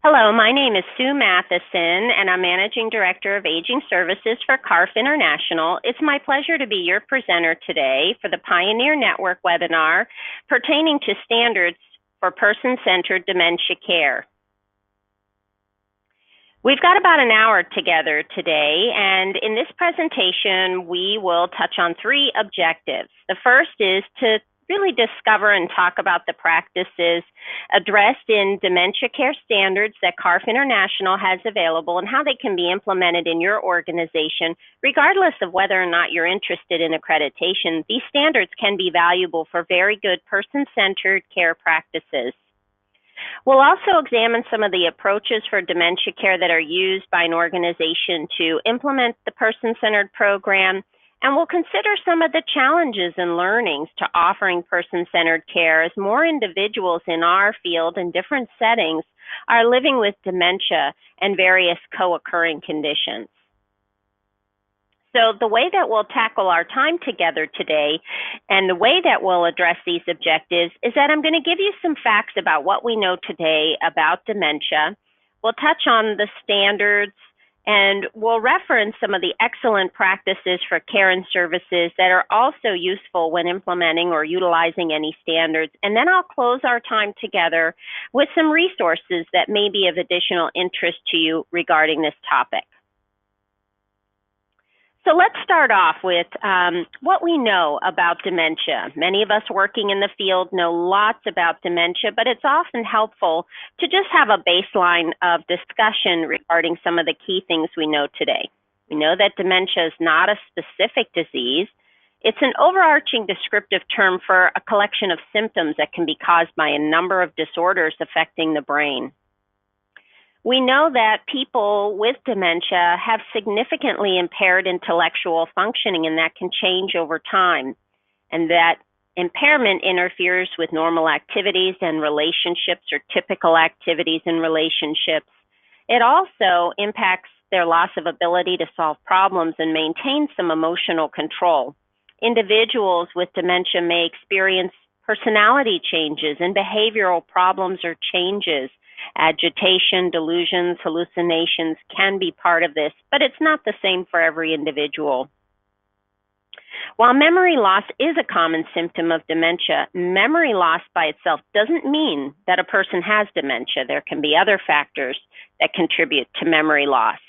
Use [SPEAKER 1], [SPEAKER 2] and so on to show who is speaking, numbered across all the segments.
[SPEAKER 1] Hello, my name is Sue Matheson, and I'm Managing Director of Aging Services for CARF International. It's my pleasure to be your presenter today for the Pioneer Network webinar pertaining to standards for person-centered dementia care. We've got about an hour together today, and in this presentation, we will touch on three objectives. The first is to really discover and talk about the practices addressed in dementia care standards that CARF International has available and how they can be implemented in your organization, regardless of whether or not you're interested in accreditation. These standards can be valuable for very good person-centered care practices. We'll also examine some of the approaches for dementia care that are used by an organization to implement the person-centered program, and we'll consider some of the challenges and learnings to offering person-centered care as more individuals in our field in different settings are living with dementia and various co-occurring conditions. So the way that we'll tackle our time together today and the way that we'll address these objectives is that I'm going to give you some facts about what we know today about dementia. We'll touch on the standards, and we'll reference some of the excellent practices for care and services that are also useful when implementing or utilizing any standards. And then I'll close our time together with some resources that may be of additional interest to you regarding this topic. So let's start off with what we know about dementia. Many of us working in the field know lots about dementia, but it's often helpful to just have a baseline of discussion regarding some of the key things we know today. We know that dementia is not a specific disease. It's an overarching descriptive term for a collection of symptoms that can be caused by a number of disorders affecting the brain. We know that people with dementia have significantly impaired intellectual functioning, and that can change over time, and that impairment interferes with normal activities and relationships or typical activities and relationships. It also impacts their loss of ability to solve problems and maintain some emotional control. Individuals with dementia may experience personality changes and behavioral problems or changes. Agitation, delusions, hallucinations can be part of this, but it's not the same for every individual. While memory loss is a common symptom of dementia, memory loss by itself doesn't mean that a person has dementia. There can be other factors that contribute to memory loss.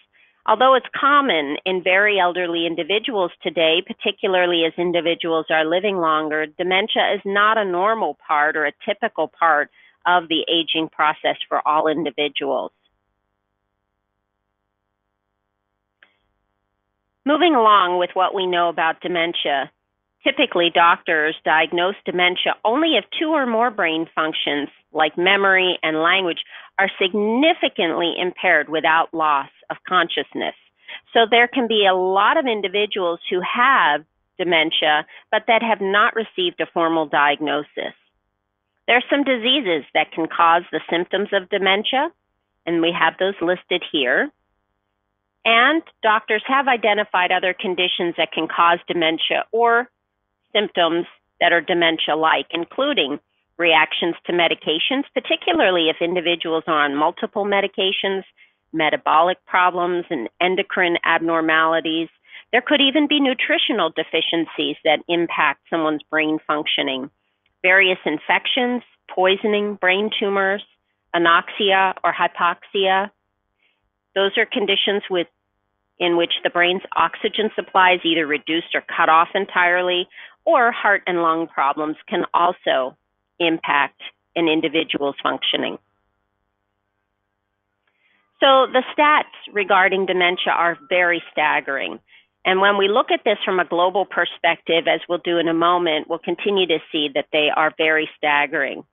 [SPEAKER 1] Although it's common in very elderly individuals today, particularly as individuals are living longer, dementia is not a normal part or a typical part of the aging process for all individuals. Moving along with what we know about dementia, typically doctors diagnose dementia only if two or more brain functions, like memory and language, are significantly impaired without loss of consciousness. So there can be a lot of individuals who have dementia, but that have not received a formal diagnosis. There are some diseases that can cause the symptoms of dementia, and we have those listed here. And doctors have identified other conditions that can cause dementia or symptoms that are dementia-like, including reactions to medications, particularly if individuals are on multiple medications, metabolic problems, and endocrine abnormalities. There could even be nutritional deficiencies that impact someone's brain functioning. Various infections, poisoning, brain tumors, anoxia or hypoxia. Those are conditions in which the brain's oxygen supply is either reduced or cut off entirely, or heart and lung problems can also impact an individual's functioning. So the stats regarding dementia are very staggering. And when we look at this from a global perspective, as we'll do in a moment, we'll continue to see that they are very staggering.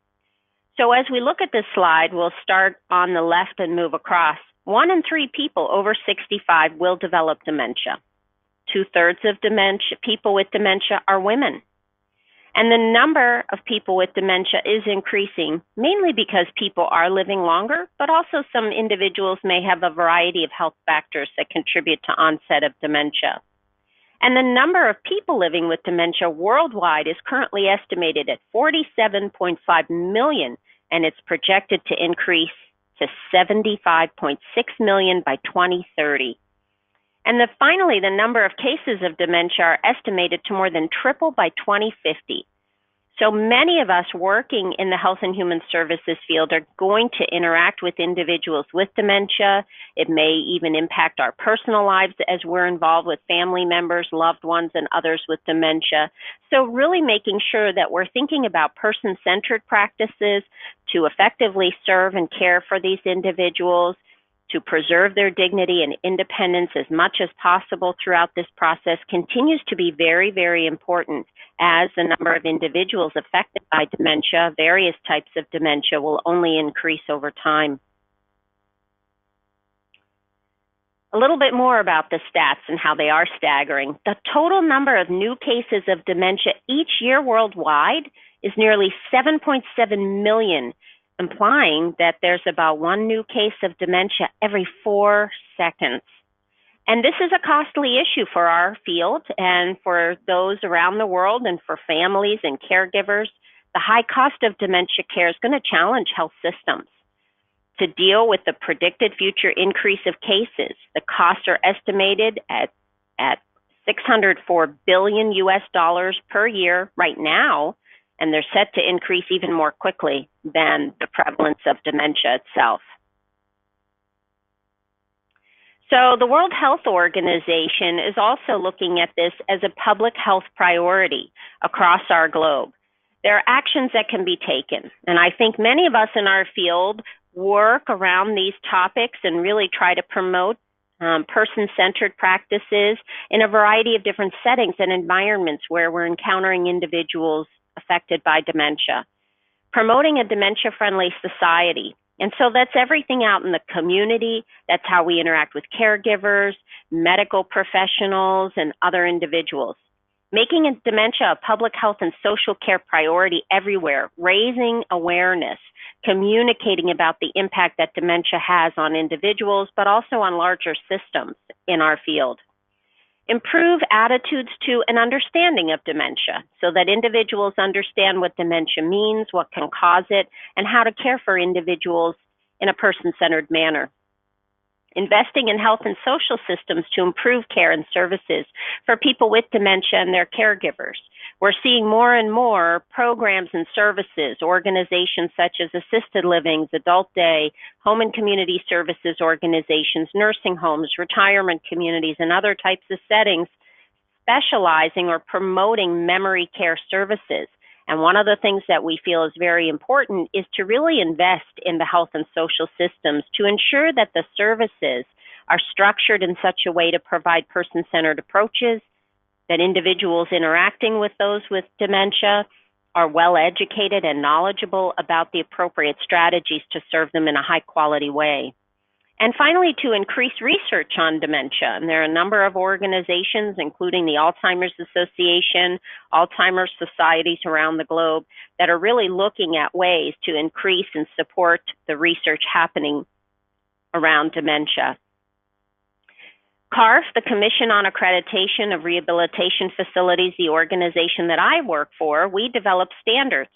[SPEAKER 1] So as we look at this slide, we'll start on the left and move across. 1 in 3 people over 65 will develop dementia. 2/3 of people with dementia are women. And the number of people with dementia is increasing, mainly because people are living longer, but also some individuals may have a variety of health factors that contribute to onset of dementia. And the number of people living with dementia worldwide is currently estimated at 47.5 million, and it's projected to increase to 75.6 million by 2030. And finally, the number of cases of dementia are estimated to more than triple by 2050. So many of us working in the health and human services field are going to interact with individuals with dementia. It may even impact our personal lives as we're involved with family members, loved ones, and others with dementia. So really making sure that we're thinking about person-centered practices to effectively serve and care for these individuals, to preserve their dignity and independence as much as possible throughout this process continues to be very, very important, as the number of individuals affected by dementia, various types of dementia, will only increase over time. A little bit more about the stats and how they are staggering. The total number of new cases of dementia each year worldwide is nearly 7.7 million, implying that there's about one new case of dementia every 4 seconds. And this is a costly issue for our field and for those around the world and for families and caregivers. The high cost of dementia care is going to challenge health systems to deal with the predicted future increase of cases. The costs are estimated at $604 billion per year right now, and they're set to increase even more quickly than the prevalence of dementia itself. So the World Health Organization is also looking at this as a public health priority across our globe. There are actions that can be taken, and I think many of us in our field work around these topics and really try to promote person-centered practices in a variety of different settings and environments where we're encountering individuals affected by dementia. Promoting a dementia-friendly society. And so that's everything out in the community. That's how we interact with caregivers, medical professionals, and other individuals. Making dementia a public health and social care priority everywhere, raising awareness, communicating about the impact that dementia has on individuals, but also on larger systems in our field. Improve attitudes to an understanding of dementia so that individuals understand what dementia means, what can cause it, and how to care for individuals in a person-centered manner. Investing in health and social systems to improve care and services for people with dementia and their caregivers. We're seeing more and more programs and services, organizations such as assisted livings, adult day, home and community services organizations, nursing homes, retirement communities, and other types of settings specializing or promoting memory care services. And one of the things that we feel is very important is to really invest in the health and social systems to ensure that the services are structured in such a way to provide person-centered approaches, that individuals interacting with those with dementia are well educated and knowledgeable about the appropriate strategies to serve them in a high-quality way. And finally, to increase research on dementia. And there are a number of organizations, including the Alzheimer's Association, Alzheimer's societies around the globe, that are really looking at ways to increase and support the research happening around dementia. CARF, the Commission on Accreditation of Rehabilitation Facilities, the organization that I work for, we develop standards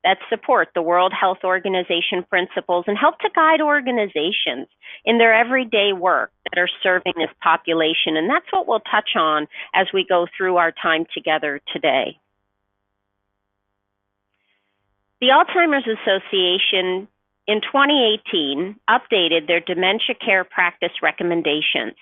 [SPEAKER 1] that support the World Health Organization principles and help to guide organizations in their everyday work that are serving this population. And that's what we'll touch on as we go through our time together today. The Alzheimer's Association in 2018 updated their dementia care practice recommendations.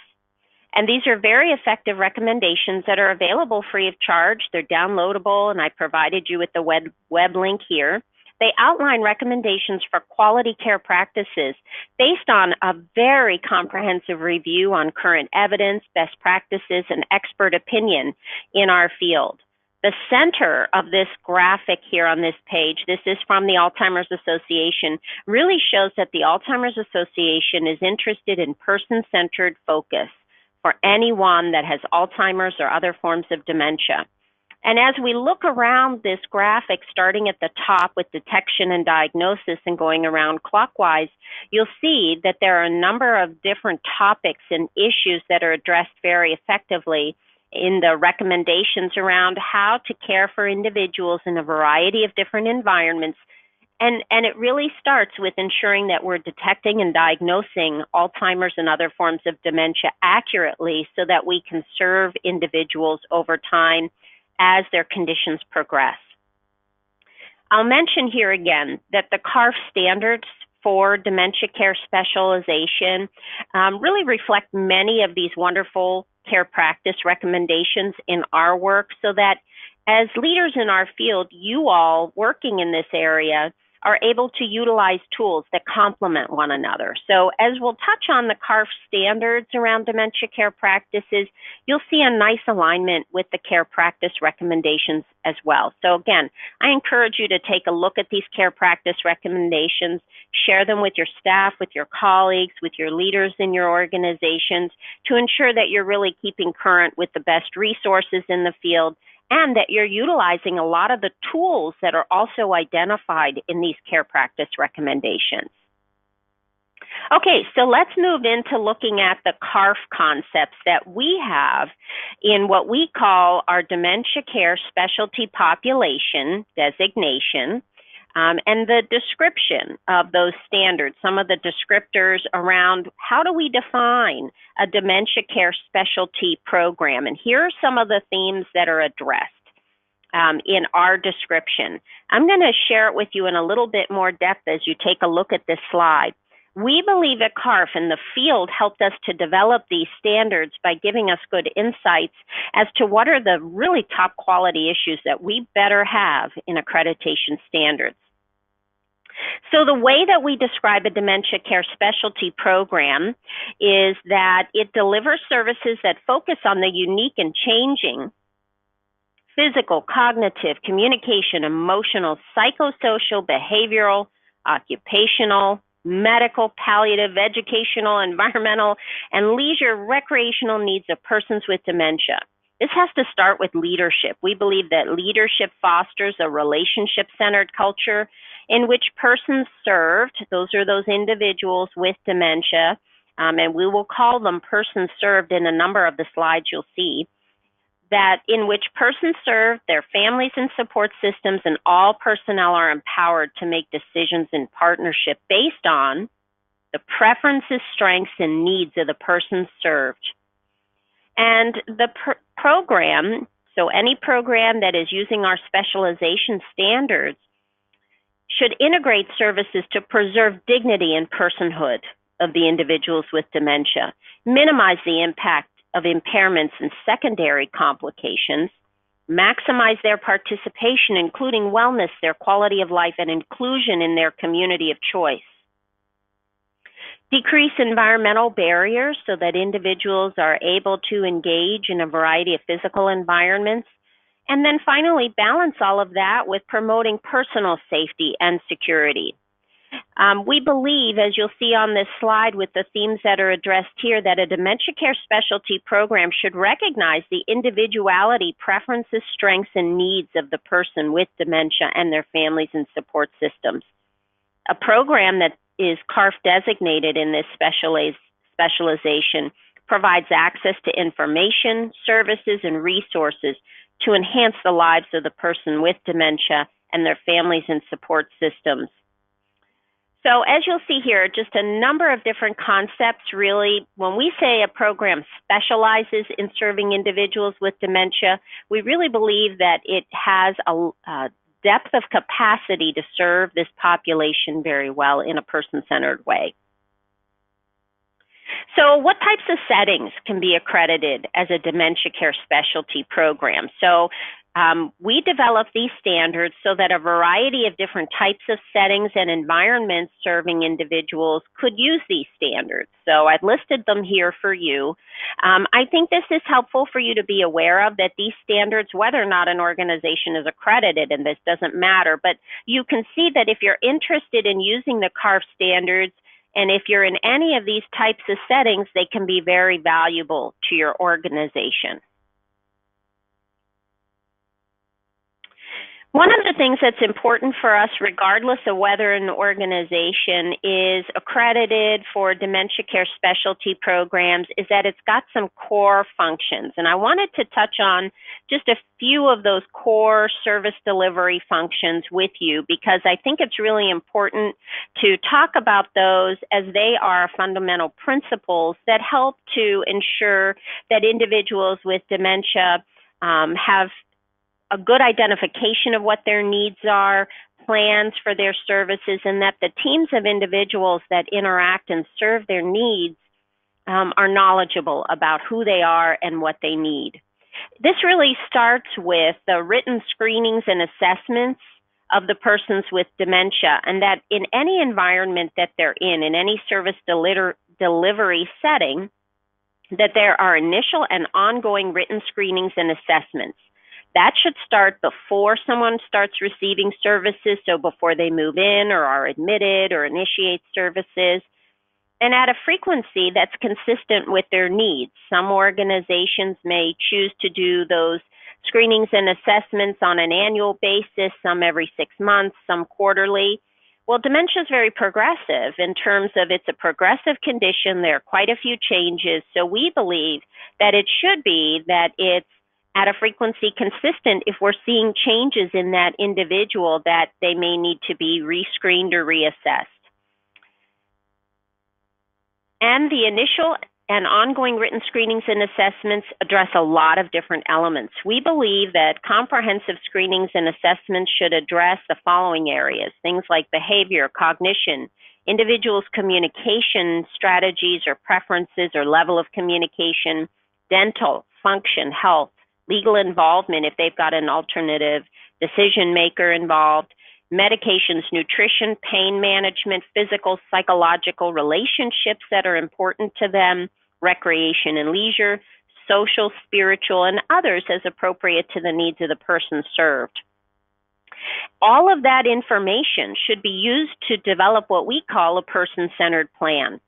[SPEAKER 1] And these are very effective recommendations that are available free of charge. They're downloadable, and I provided you with the web link here. They outline recommendations for quality care practices based on a very comprehensive review on current evidence, best practices, and expert opinion in our field. The center of this graphic here on this page, this is from the Alzheimer's Association, really shows that the Alzheimer's Association is interested in person-centered focus for anyone that has Alzheimer's or other forms of dementia. And as we look around this graphic, starting at the top with detection and diagnosis and going around clockwise, you'll see that there are a number of different topics and issues that are addressed very effectively in the recommendations around how to care for individuals in a variety of different environments And it really starts with ensuring that we're detecting and diagnosing Alzheimer's and other forms of dementia accurately so that we can serve individuals over time as their conditions progress. I'll mention here again that the CARF standards for dementia care specialization really reflect many of these wonderful care practice recommendations in our work, so that as leaders in our field, you all working in this area are able to utilize tools that complement one another. So as we'll touch on the CARF standards around dementia care practices, you'll see a nice alignment with the care practice recommendations as well. So again, I encourage you to take a look at these care practice recommendations, share them with your staff, with your colleagues, with your leaders in your organizations to ensure that you're really keeping current with the best resources in the field, and that you're utilizing a lot of the tools that are also identified in these care practice recommendations. Okay, so let's move into looking at the CARF concepts that we have in what we call our dementia care specialty population designation, and the description of those standards, some of the descriptors around how do we define a dementia care specialty program. And here are some of the themes that are addressed in our description. I'm going to share it with you in a little bit more depth as you take a look at this slide. We believe that CARF in the field helped us to develop these standards by giving us good insights as to what are the really top quality issues that we better have in accreditation standards. So the way that we describe a dementia care specialty program is that it delivers services that focus on the unique and changing physical, cognitive, communication, emotional, psychosocial, behavioral, occupational, medical, palliative, educational, environmental, and leisure recreational needs of persons with dementia. This has to start with leadership. We believe that leadership fosters a relationship-centered culture in which persons served, those are those individuals with dementia, and we will call them persons served in a number of the slides you'll see, that in which persons served, their families and support systems, and all personnel are empowered to make decisions in partnership based on the preferences, strengths, and needs of the persons served. And the program, so any program that is using our specialization standards, should integrate services to preserve dignity and personhood of the individuals with dementia, minimize the impact of impairments and secondary complications, maximize their participation, including wellness, their quality of life, and inclusion in their community of choice. Decrease environmental barriers so that individuals are able to engage in a variety of physical environments. And then finally, balance all of that with promoting personal safety and security. We believe, as you'll see on this slide with the themes that are addressed here, that a dementia care specialty program should recognize the individuality, preferences, strengths, and needs of the person with dementia and their families and support systems. A program that is CARF designated in this specialization provides access to information, services, and resources to enhance the lives of the person with dementia and their families and support systems. So as you'll see here, just a number of different concepts really. When we say a program specializes in serving individuals with dementia, we really believe that it has a depth of capacity to serve this population very well in a person-centered way. So what types of settings can be accredited as a dementia care specialty program? So we develop these standards so that a variety of different types of settings and environments serving individuals could use these standards. So I've listed them here for you. I think this is helpful for you to be aware of, that these standards, whether or not an organization is accredited, and this doesn't matter, but you can see that if you're interested in using the CARF standards, and if you're in any of these types of settings, they can be very valuable to your organization. One of the things that's important for us, regardless of whether an organization is accredited for dementia care specialty programs, is that it's got some core functions. And I wanted to touch on just a few of those core service delivery functions with you, because I think it's really important to talk about those, as they are fundamental principles that help to ensure that individuals with dementia have a good identification of what their needs are, plans for their services, and that the teams of individuals that interact and serve their needs are knowledgeable about who they are and what they need. This really starts with the written screenings and assessments of the persons with dementia, and that in any environment that they're in any service delivery setting, that there are initial and ongoing written screenings and assessments. That should start before someone starts receiving services, so before they move in or are admitted or initiate services, and at a frequency that's consistent with their needs. Some organizations may choose to do those screenings and assessments on an annual basis, some every 6 months, some quarterly. Well, dementia is very progressive in terms of it's a progressive condition. There are quite a few changes, so we believe that it should be that it's at a frequency consistent if we're seeing changes in that individual, that they may need to be rescreened or reassessed. And the initial and ongoing written screenings and assessments address a lot of different elements. We believe that comprehensive screenings and assessments should address the following areas: things like behavior, cognition, individuals' communication strategies or preferences or level of communication, dental, function, health, legal involvement if they've got an alternative decision maker involved, medications, nutrition, pain management, physical, psychological, relationships that are important to them, recreation and leisure, social, spiritual, and others as appropriate to the needs of the person served. All of that information should be used to develop what we call a person-centered plan.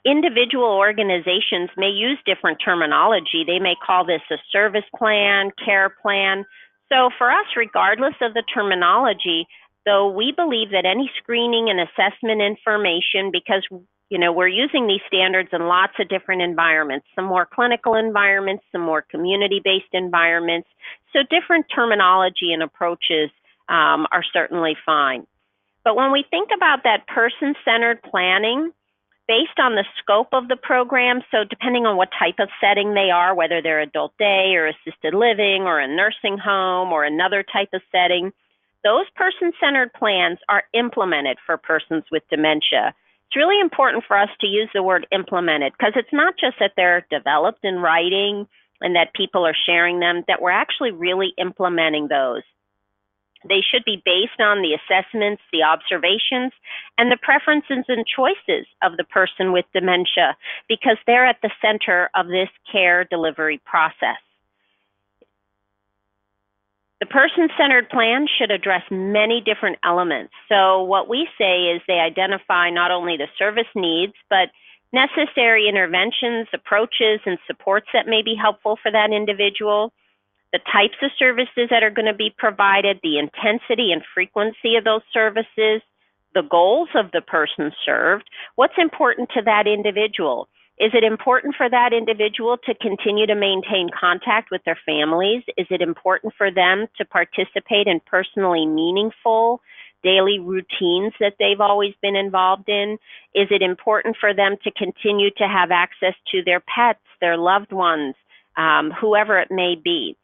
[SPEAKER 1] Individual organizations may use different terminology. They may call this a service plan, care plan. So for us, regardless of the terminology, though, we believe that any screening and assessment information, because we're using these standards in lots of different environments, some more clinical environments, some more community-based environments, so different terminology and approaches are certainly fine. But when we think about that person-centered planning, based on the scope of the program, so depending on what type of setting they are, whether they're adult day or assisted living or a nursing home or another type of setting, those person-centered plans are implemented for persons with dementia. It's really important for us to use the word implemented, because it's not just that they're developed in writing and that people are sharing them, that we're actually really implementing those. They should be based on the assessments, the observations, and the preferences and choices of the person with dementia, because they're at the center of this care delivery process. The person-centered plan should address many different elements. So what we say is they identify not only the service needs, but necessary interventions, approaches, and supports that may be helpful for that individual, the types of services that are going to be provided, the intensity and frequency of those services, the goals of the person served, what's important to that individual. Is it important for that individual to continue to maintain contact with their families? Is it important for them to participate in personally meaningful daily routines that they've always been involved in? Is it important for them to continue to have access to their pets, their loved ones, whoever it may be?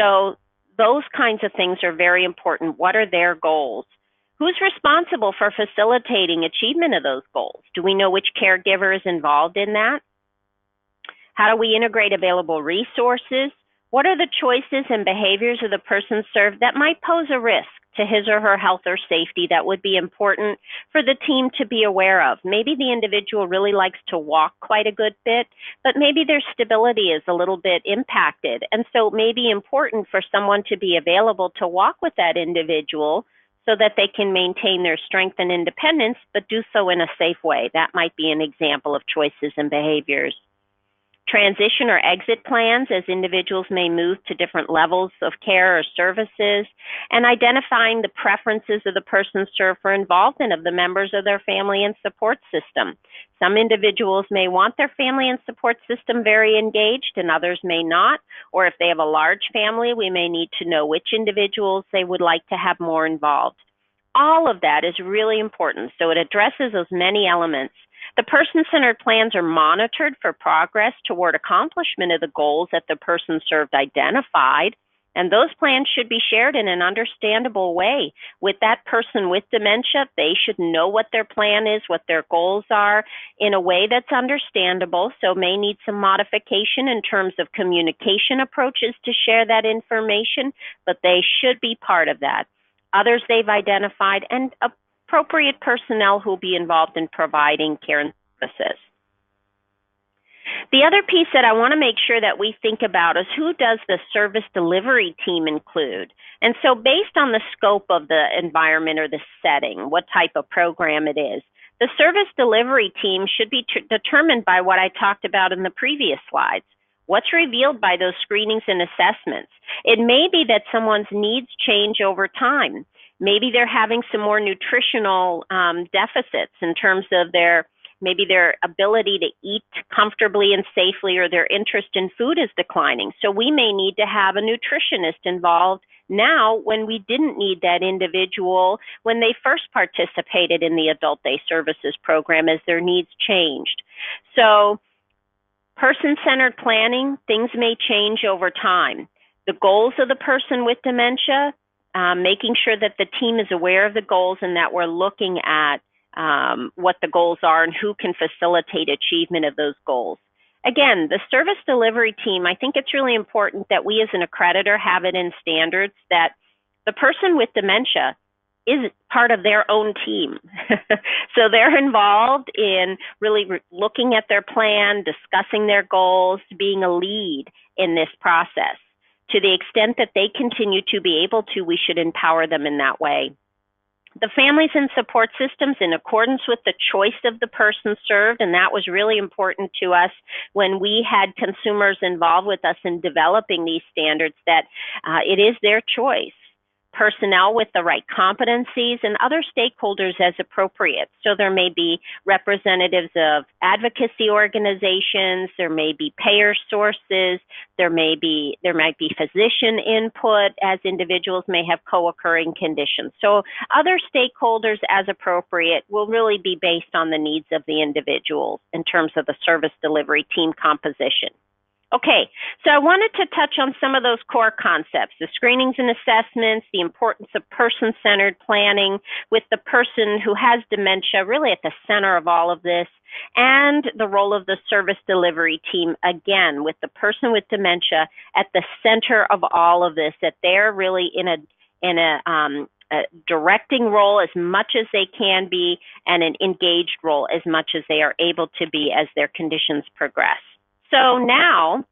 [SPEAKER 1] So those kinds of things are very important. What are their goals? Who's responsible for facilitating achievement of those goals? Do we know which caregiver is involved in that? How do we integrate available resources? What are the choices and behaviors of the person served that might pose a risk to his or her health or safety that would be important for the team to be aware of? Maybe the individual really likes to walk quite a good bit, but maybe their stability is a little bit impacted. And so it may be important for someone to be available to walk with that individual so that they can maintain their strength and independence, but do so in a safe way. That might be an example of choices and behaviors. transition or exit plans as individuals may move to different levels of care or services, and identifying the preferences of the person served for involvement of the members of their family and support system. Some individuals may want their family and support system very engaged and others may not, or if they have a large family, we may need to know which individuals they would like to have more involved. All of that is really important, so it addresses those many elements. The person-centered plans are monitored for progress toward accomplishment of the goals that the person served identified, and those plans should be shared in an understandable way. With that person with dementia, they should know what their plan is, what their goals are, in a way that's understandable, so may need some modification in terms of communication approaches to share that information, but they should be part of that. Others they've identified, and appropriate personnel who will be involved in providing care and services. The other piece that I want to make sure that we think about is who does the service delivery team include? And so based on the scope of the environment or the setting, what type of program it is, the service delivery team should be determined by what I talked about in the previous slides. What's revealed by those screenings and assessments? It may be that someone's needs change over time. Maybe they're having some more nutritional deficits in terms of maybe their ability to eat comfortably and safely, or their interest in food is declining. So we may need to have a nutritionist involved now when we didn't need that individual when they first participated in the Adult Day Services program as their needs changed. So person-centered planning, things may change over time. The goals of the person with dementia, making sure that the team is aware of the goals and that we're looking at what the goals are and who can facilitate achievement of those goals. Again, the service delivery team, I think it's really important that we as an accreditor have it in standards that the person with dementia is part of their own team. So they're involved in really looking at their plan, discussing their goals, being a lead in this process. To the extent that they continue to be able to, we should empower them in that way. The families and support systems, in accordance with the choice of the person served, and that was really important to us when we had consumers involved with us in developing these standards, that it is their choice. Personnel with the right competencies and other stakeholders as appropriate. So there may be representatives of advocacy organizations, there may be payer sources, there might be physician input as individuals may have co-occurring conditions. So other stakeholders as appropriate will really be based on the needs of the individuals in terms of the service delivery team composition. Okay, so I wanted to touch on some of those core concepts, the screenings and assessments, the importance of person-centered planning with the person who has dementia really at the center of all of this, and the role of the service delivery team, again, with the person with dementia at the center of all of this, that they're really in a directing role as much as they can be, and an engaged role as much as they are able to be as their conditions progress. So now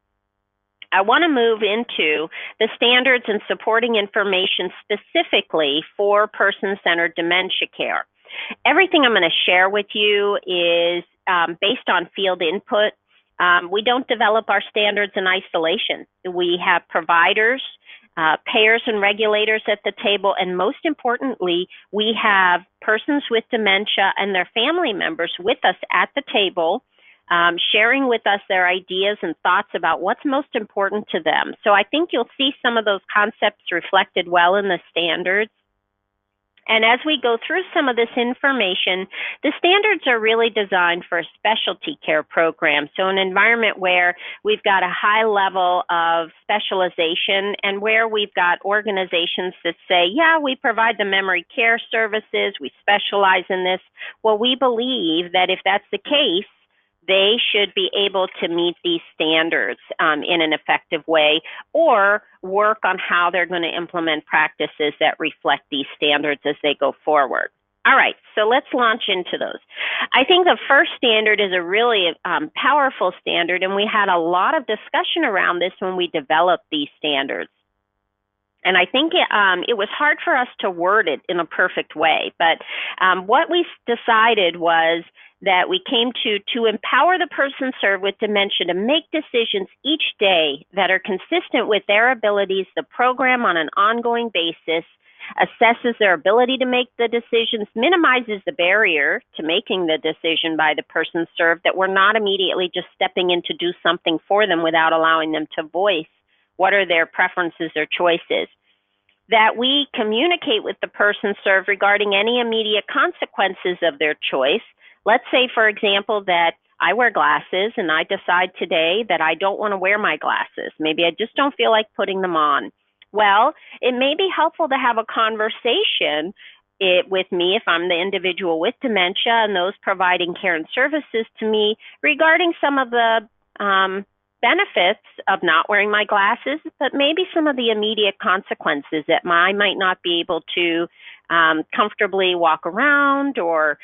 [SPEAKER 1] I want to move into the standards and supporting information specifically for person-centered dementia care. Everything I'm going to share with you is based on field input. We don't develop our standards in isolation. We have providers, payers and regulators at the table, and most importantly, we have persons with dementia and their family members with us at the table, sharing with us their ideas and thoughts about what's most important to them. So I think you'll see some of those concepts reflected well in the standards. And as we go through some of this information, the standards are really designed for a specialty care program. So an environment where we've got a high level of specialization and where we've got organizations that say, yeah, we provide the memory care services, we specialize in this. Well, we believe that if that's the case, they should be able to meet these standards in an effective way, or work on how they're going to implement practices that reflect these standards as they go forward. All right, so let's launch into those. I think the first standard is a really powerful standard, and we had a lot of discussion around this when we developed these standards. And I think it was hard for us to word it in a perfect way. But what we decided was that we came to empower the person served with dementia to make decisions each day that are consistent with their abilities. The program on an ongoing basis assesses their ability to make the decisions, minimizes the barrier to making the decision by the person served, that we're not immediately just stepping in to do something for them without allowing them to voice what are their preferences or choices. That we communicate with the person served regarding any immediate consequences of their choice. Let's say, for example, that I wear glasses and I decide today that I don't want to wear my glasses. Maybe I just don't feel like putting them on. Well, it may be helpful to have a conversation with me if I'm the individual with dementia and those providing care and services to me regarding some of the benefits of not wearing my glasses, but maybe some of the immediate consequences that I might not be able to comfortably walk around or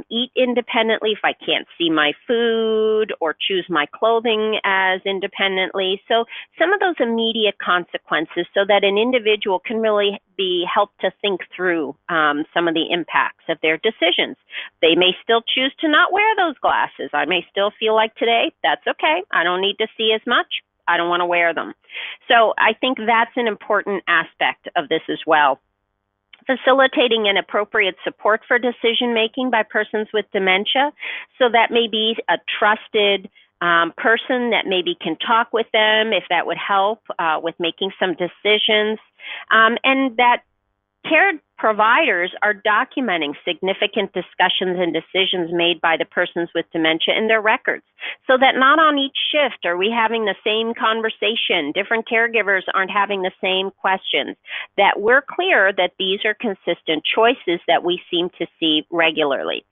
[SPEAKER 1] eat independently if I can't see my food or choose my clothing as independently. So some of those immediate consequences so that an individual can really be helped to think through some of the impacts of their decisions. They may still choose to not wear those glasses. I may still feel like today, that's okay. I don't need to see as much. I don't want to wear them. So I think that's an important aspect of this as well. Facilitating an appropriate support for decision-making by persons with dementia. So that may be a trusted person that maybe can talk with them if that would help with making some decisions. And that care providers are documenting significant discussions and decisions made by the persons with dementia in their records, so that not on each shift are we having the same conversation, different caregivers aren't having the same questions, that we're clear that these are consistent choices that we seem to see regularly.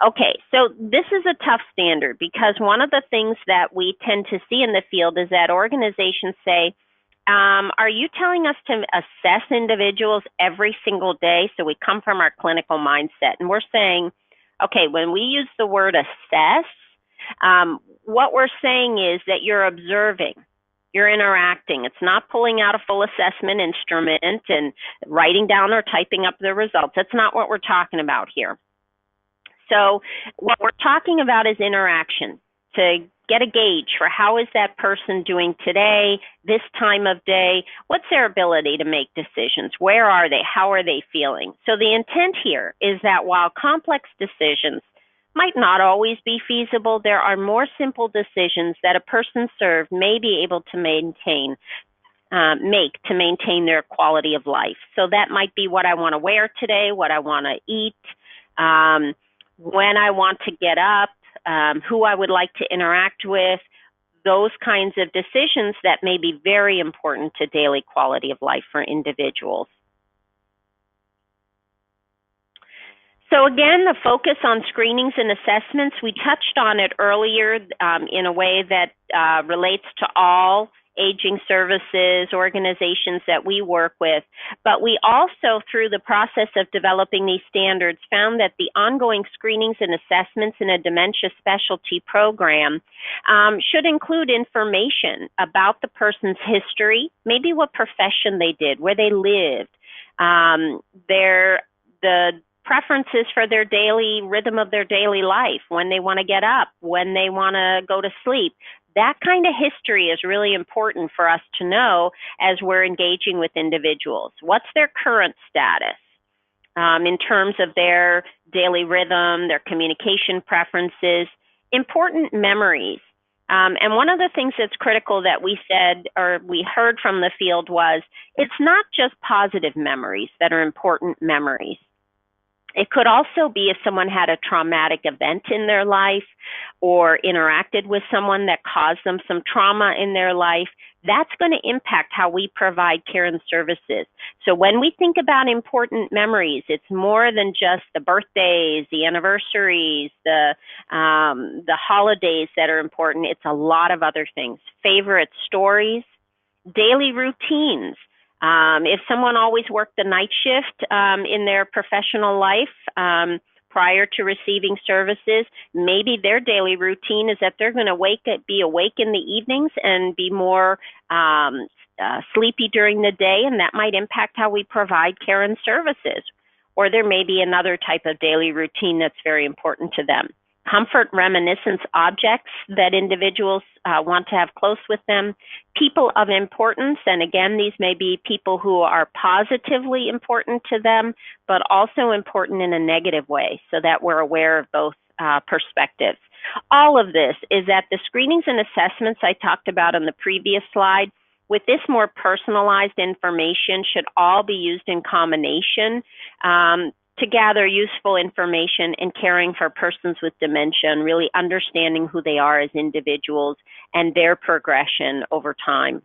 [SPEAKER 1] Okay, so this is a tough standard because one of the things that we tend to see in the field is that organizations say, are you telling us to assess individuals every single day? So we come from our clinical mindset and we're saying, okay, when we use the word assess, what we're saying is that you're observing, you're interacting. It's not pulling out a full assessment instrument and writing down or typing up the results. That's not what we're talking about here. So what we're talking about is interaction, to get a gauge for how is that person doing today, this time of day, what's their ability to make decisions, where are they, how are they feeling. So the intent here is that while complex decisions might not always be feasible, there are more simple decisions that a person served may be able to make to maintain their quality of life. So that might be what I want to wear today, what I want to eat, when I want to get up, who I would like to interact with, those kinds of decisions that may be very important to daily quality of life for individuals. So again, the focus on screenings and assessments, we touched on it earlier in a way that relates to all aging services, organizations that we work with. But we also, through the process of developing these standards, found that the ongoing screenings and assessments in a dementia specialty program should include information about the person's history, maybe what profession they did, where they lived, the preferences for their daily rhythm of their daily life, when they want to get up, when they want to go to sleep. That kind of history is really important for us to know as we're engaging with individuals. What's their current status in terms of their daily rhythm, their communication preferences, important memories. And one of the things that's critical that we said or we heard from the field was it's not just positive memories that are important memories. It could also be if someone had a traumatic event in their life or interacted with someone that caused them some trauma in their life. That's going to impact how we provide care and services. So when we think about important memories, it's more than just the birthdays, the anniversaries, the holidays that are important. It's a lot of other things. Favorite stories, daily routines. If someone always worked the night shift in their professional life prior to receiving services, maybe their daily routine is that they're going to be awake in the evenings and be more sleepy during the day, and that might impact how we provide care and services. Or there may be another type of daily routine that's very important to them. Comfort reminiscence objects that individuals want to have close with them. People of importance, and again, these may be people who are positively important to them, but also important in a negative way, so that we're aware of both perspectives. All of this is at the screenings and assessments I talked about on the previous slide. With this more personalized information should all be used in combination to gather useful information in caring for persons with dementia and really understanding who they are as individuals and their progression over time.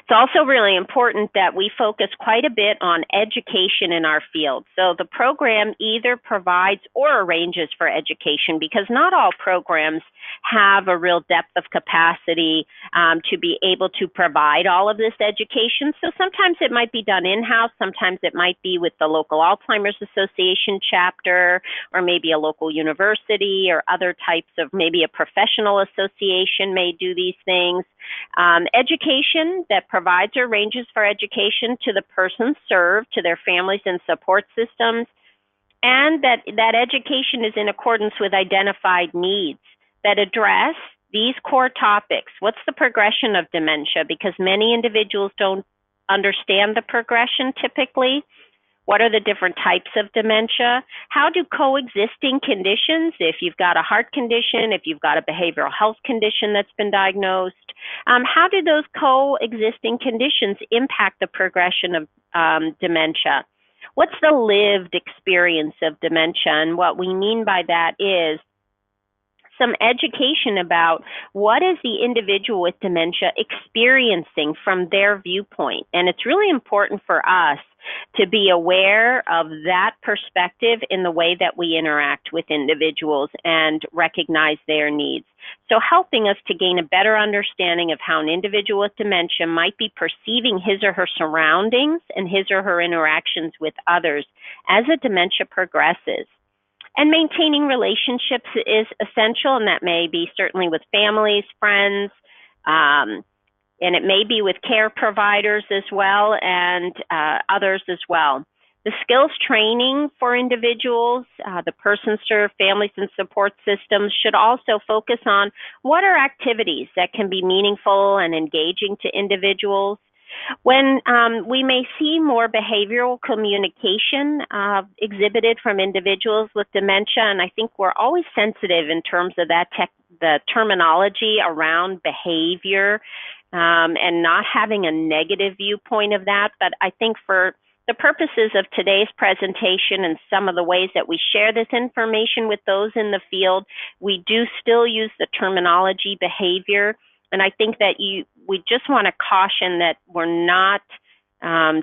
[SPEAKER 1] It's also really important that we focus quite a bit on education in our field. So the program either provides or arranges for education, because not all programs have a real depth of capacity to be able to provide all of this education. So sometimes it might be done in-house, sometimes it might be with the local Alzheimer's Association chapter, or maybe a local university, or other types of, maybe a professional association may do these things. Education that provides or arranges for education to the persons served, to their families and support systems, and that education is in accordance with identified needs that address these core topics. What's the progression of dementia? Because many individuals don't understand the progression typically. What are the different types of dementia? How do coexisting conditions, if you've got a heart condition, if you've got a behavioral health condition that's been diagnosed, how do those coexisting conditions impact the progression of dementia? What's the lived experience of dementia? And what we mean by that is some education about what is the individual with dementia experiencing from their viewpoint. And it's really important for us to be aware of that perspective in the way that we interact with individuals and recognize their needs. So helping us to gain a better understanding of how an individual with dementia might be perceiving his or her surroundings and his or her interactions with others as the dementia progresses. And maintaining relationships is essential, and that may be certainly with families, friends, and it may be with care providers as well, and others as well. The skills training for individuals, the person served, families and support systems should also focus on what are activities that can be meaningful and engaging to individuals. When we may see more behavioral communication exhibited from individuals with dementia, and I think we're always sensitive in terms of that the terminology around behavior and not having a negative viewpoint of that, but I think for the purposes of today's presentation and some of the ways that we share this information with those in the field, we do still use the terminology behavior. And I think that we just want to caution that we're not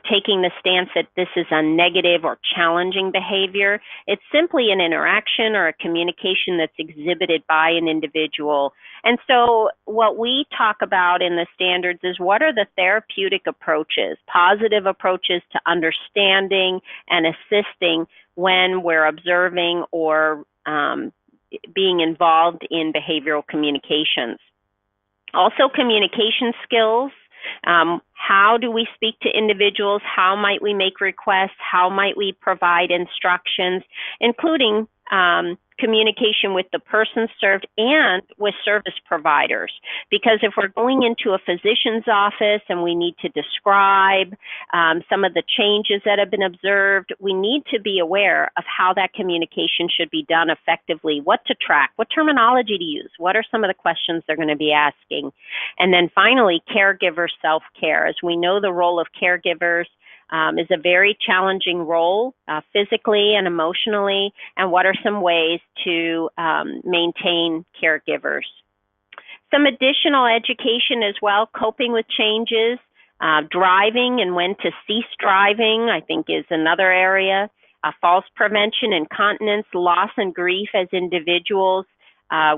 [SPEAKER 1] taking the stance that this is a negative or challenging behavior. It's simply an interaction or a communication that's exhibited by an individual. And so what we talk about in the standards is what are the therapeutic approaches, positive approaches to understanding and assisting when we're observing or being involved in behavioral communications. Also, communication skills. How do we speak to individuals? How might we make requests? How might we provide instructions, including communication with the person served and with service providers? Because if we're going into a physician's office and we need to describe some of the changes that have been observed, we need to be aware of how that communication should be done effectively, what to track, what terminology to use, what are some of the questions they're going to be asking. And then finally, caregiver self-care. As we know, the role of caregivers is a very challenging role physically and emotionally, and what are some ways to maintain caregivers. Some additional education as well, coping with changes, driving and when to cease driving, I think is another area. Falls prevention, incontinence, loss and grief as individuals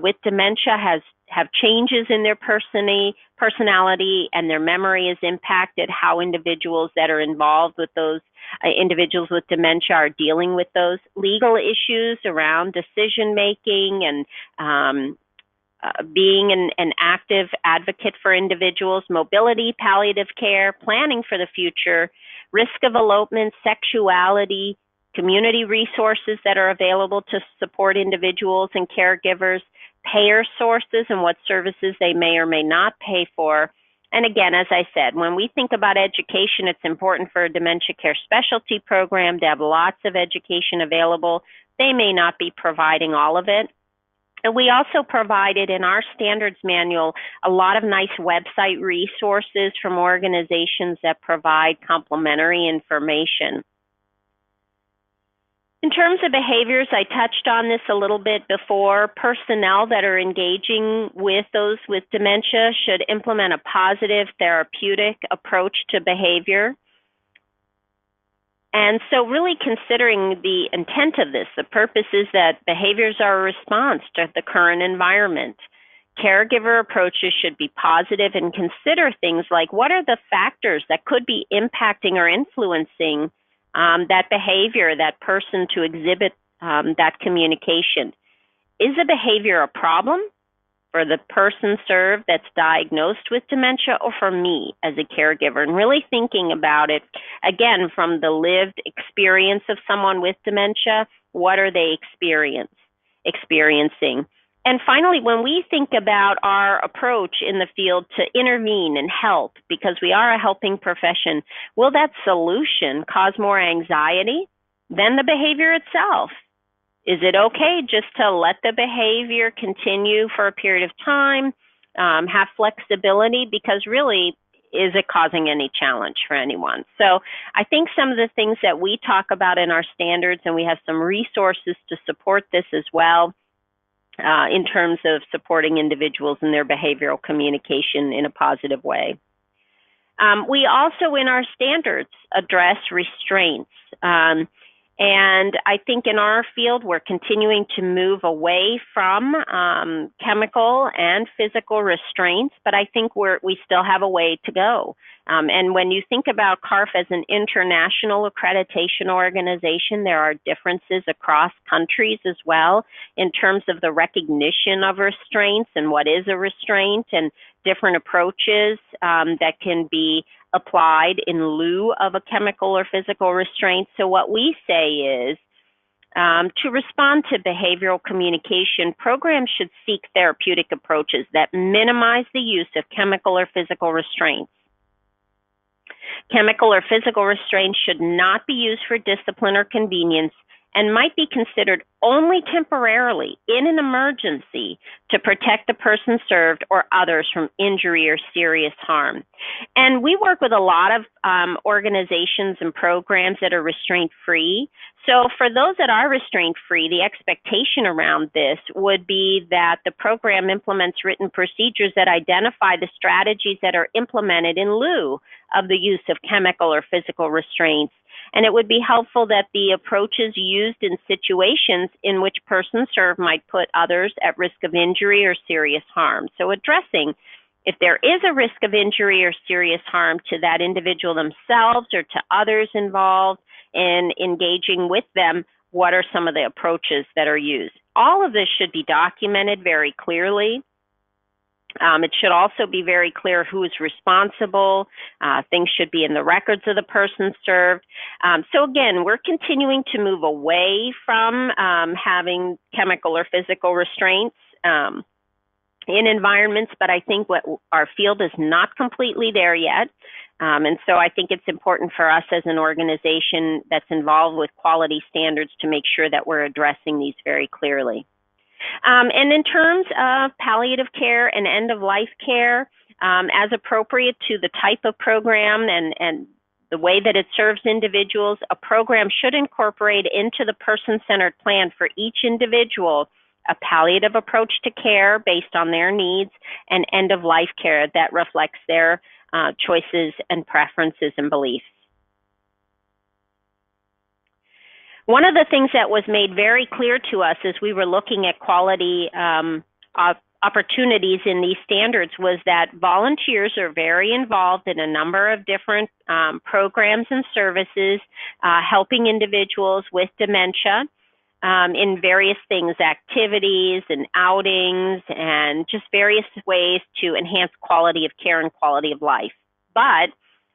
[SPEAKER 1] with dementia have changes in their personality, and their memory is impacted, how individuals that are involved with those individuals with dementia are dealing with those legal issues around decision making and being an active advocate for individuals, mobility, palliative care, planning for the future, risk of elopement, sexuality, community resources that are available to support individuals and caregivers, payer sources and what services they may or may not pay for. And again, as I said, when we think about education, it's important for a dementia care specialty program to have lots of education available. They may not be providing all of it. And we also provided in our standards manual a lot of nice website resources from organizations that provide complementary information. In terms of behaviors, I touched on this a little bit before. Personnel that are engaging with those with dementia should implement a positive therapeutic approach to behavior. And so really considering the intent of this, the purpose is that behaviors are a response to the current environment. Caregiver approaches should be positive and consider things like what are the factors that could be impacting or influencing that behavior, that person to exhibit that communication. Is the behavior a problem for the person served that's diagnosed with dementia or for me as a caregiver? And really thinking about it, again, from the lived experience of someone with dementia, what are they experiencing? And finally, when we think about our approach in the field to intervene and help, because we are a helping profession, will that solution cause more anxiety than the behavior itself? Is it okay just to let the behavior continue for a period of time, have flexibility, because really, is it causing any challenge for anyone? So I think some of the things that we talk about in our standards, and we have some resources to support this as well, in terms of supporting individuals in their behavioral communication in a positive way. We also, in our standards, address restraints. And I think in our field, we're continuing to move away from chemical and physical restraints, but I think we still have a way to go. And when you think about CARF as an international accreditation organization, there are differences across countries as well in terms of the recognition of restraints and what is a restraint and different approaches that can be applied in lieu of a chemical or physical restraint. So what we say is, to respond to behavioral communication, programs should seek therapeutic approaches that minimize the use of chemical or physical restraints. Chemical or physical restraints should not be used for discipline or convenience and might be considered only temporarily in an emergency to protect the person served or others from injury or serious harm. And we work with a lot of organizations and programs that are restraint-free. So for those that are restraint-free, the expectation around this would be that the program implements written procedures that identify the strategies that are implemented in lieu of the use of chemical or physical restraints. And it would be helpful that the approaches used in situations in which persons served might put others at risk of injury or serious harm. So addressing if there is a risk of injury or serious harm to that individual themselves or to others involved in engaging with them, what are some of the approaches that are used? All of this should be documented very clearly. It should also be very clear who is responsible. Things should be in the records of the person served. So again, we're continuing to move away from having chemical or physical restraints in environments, but I think what our field is not completely there yet. And so I think it's important for us as an organization that's involved with quality standards to make sure that we're addressing these very clearly. And in terms of palliative care and end-of-life care, as appropriate to the type of program and the way that it serves individuals, a program should incorporate into the person-centered plan for each individual a palliative approach to care based on their needs and end-of-life care that reflects their choices and preferences and beliefs. One of the things that was made very clear to us as we were looking at quality opportunities in these standards was that volunteers are very involved in a number of different programs and services helping individuals with dementia. in various things, activities and outings, and just various ways to enhance quality of care and quality of life. But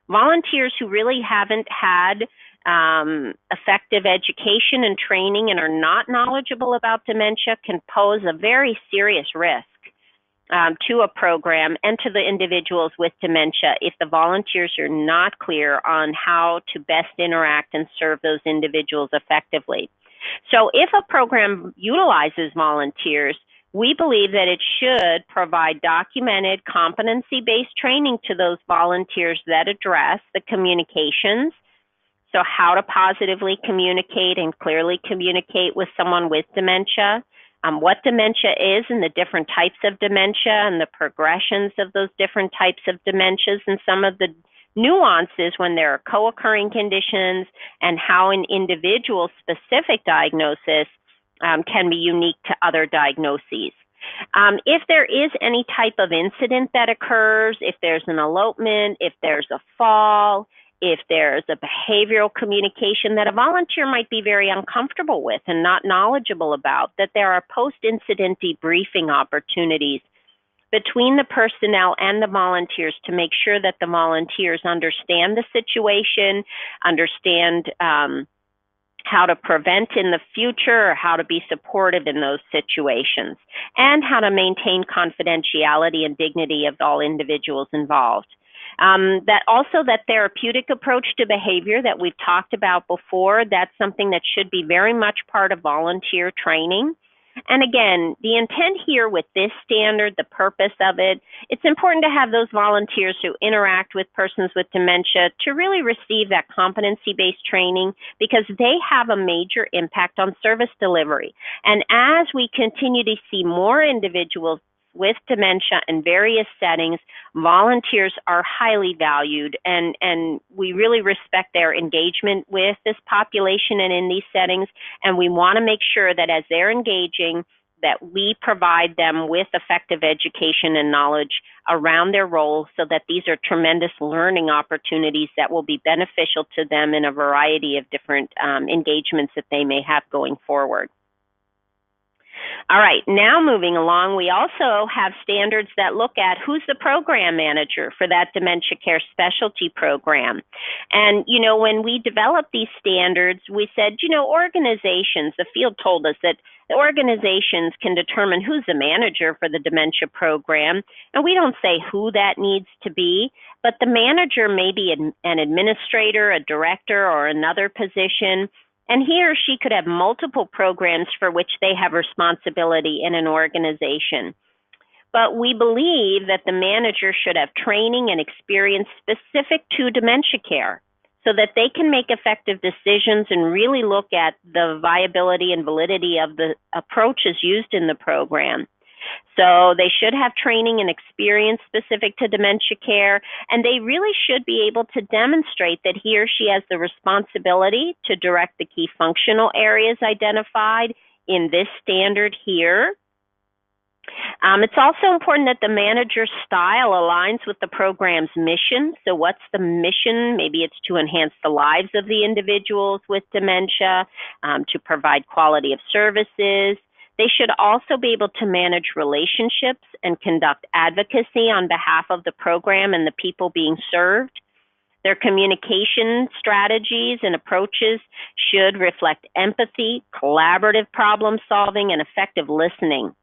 [SPEAKER 1] volunteers who really haven't had effective education and training and are not knowledgeable about dementia can pose a very serious risk to a program and to the individuals with dementia if the volunteers are not clear on how to best interact and serve those individuals effectively. So if a program utilizes volunteers, we believe that it should provide documented competency-based training to those volunteers that address the communications. So how to positively communicate and clearly communicate with someone with dementia, what dementia is and the different types of dementia and the progressions of those different types of dementias, and some of the nuances when there are co-occurring conditions, and how an individual specific diagnosis can be unique to other diagnoses. If there is any type of incident that occurs, if there's an elopement, if there's a fall, if there's a behavioral communication that a volunteer might be very uncomfortable with and not knowledgeable about, that there are post-incident debriefing opportunities between the personnel and the volunteers to make sure that the volunteers understand the situation, understand how to prevent in the future, or how to be supportive in those situations, and how to maintain confidentiality and dignity of all individuals involved. That therapeutic approach to behavior that we've talked about before, that's something that should be very much part of volunteer training. And again, the intent here with this standard, the purpose of it, it's important to have those volunteers who interact with persons with dementia to really receive that competency-based training, because they have a major impact on service delivery. And as we continue to see more individuals with dementia in various settings, volunteers are highly valued, and we really respect their engagement with this population and in these settings, and we want to make sure that as they're engaging, that we provide them with effective education and knowledge around their roles, so that these are tremendous learning opportunities that will be beneficial to them in a variety of different engagements that they may have going forward. All right, now moving along, we also have standards that look at who's the program manager for that dementia care specialty program. And, you know, when we developed these standards, we said, you know, organizations, the field told us that the organizations can determine who's the manager for the dementia program. And we don't say who that needs to be, but the manager may be an administrator, a director, or another position. And he or she could have multiple programs for which they have responsibility in an organization. But we believe that the manager should have training and experience specific to dementia care, so that they can make effective decisions and really look at the viability and validity of the approaches used in the program. So they should have training and experience specific to dementia care, and they really should be able to demonstrate that he or she has the responsibility to direct the key functional areas identified in this standard here. It's also important that the manager's style aligns with the program's mission. So what's the mission? Maybe it's to enhance the lives of the individuals with dementia, to provide quality of services. They should also be able to manage relationships and conduct advocacy on behalf of the program and the people being served. Their communication strategies and approaches should reflect empathy, collaborative problem solving, and effective listening.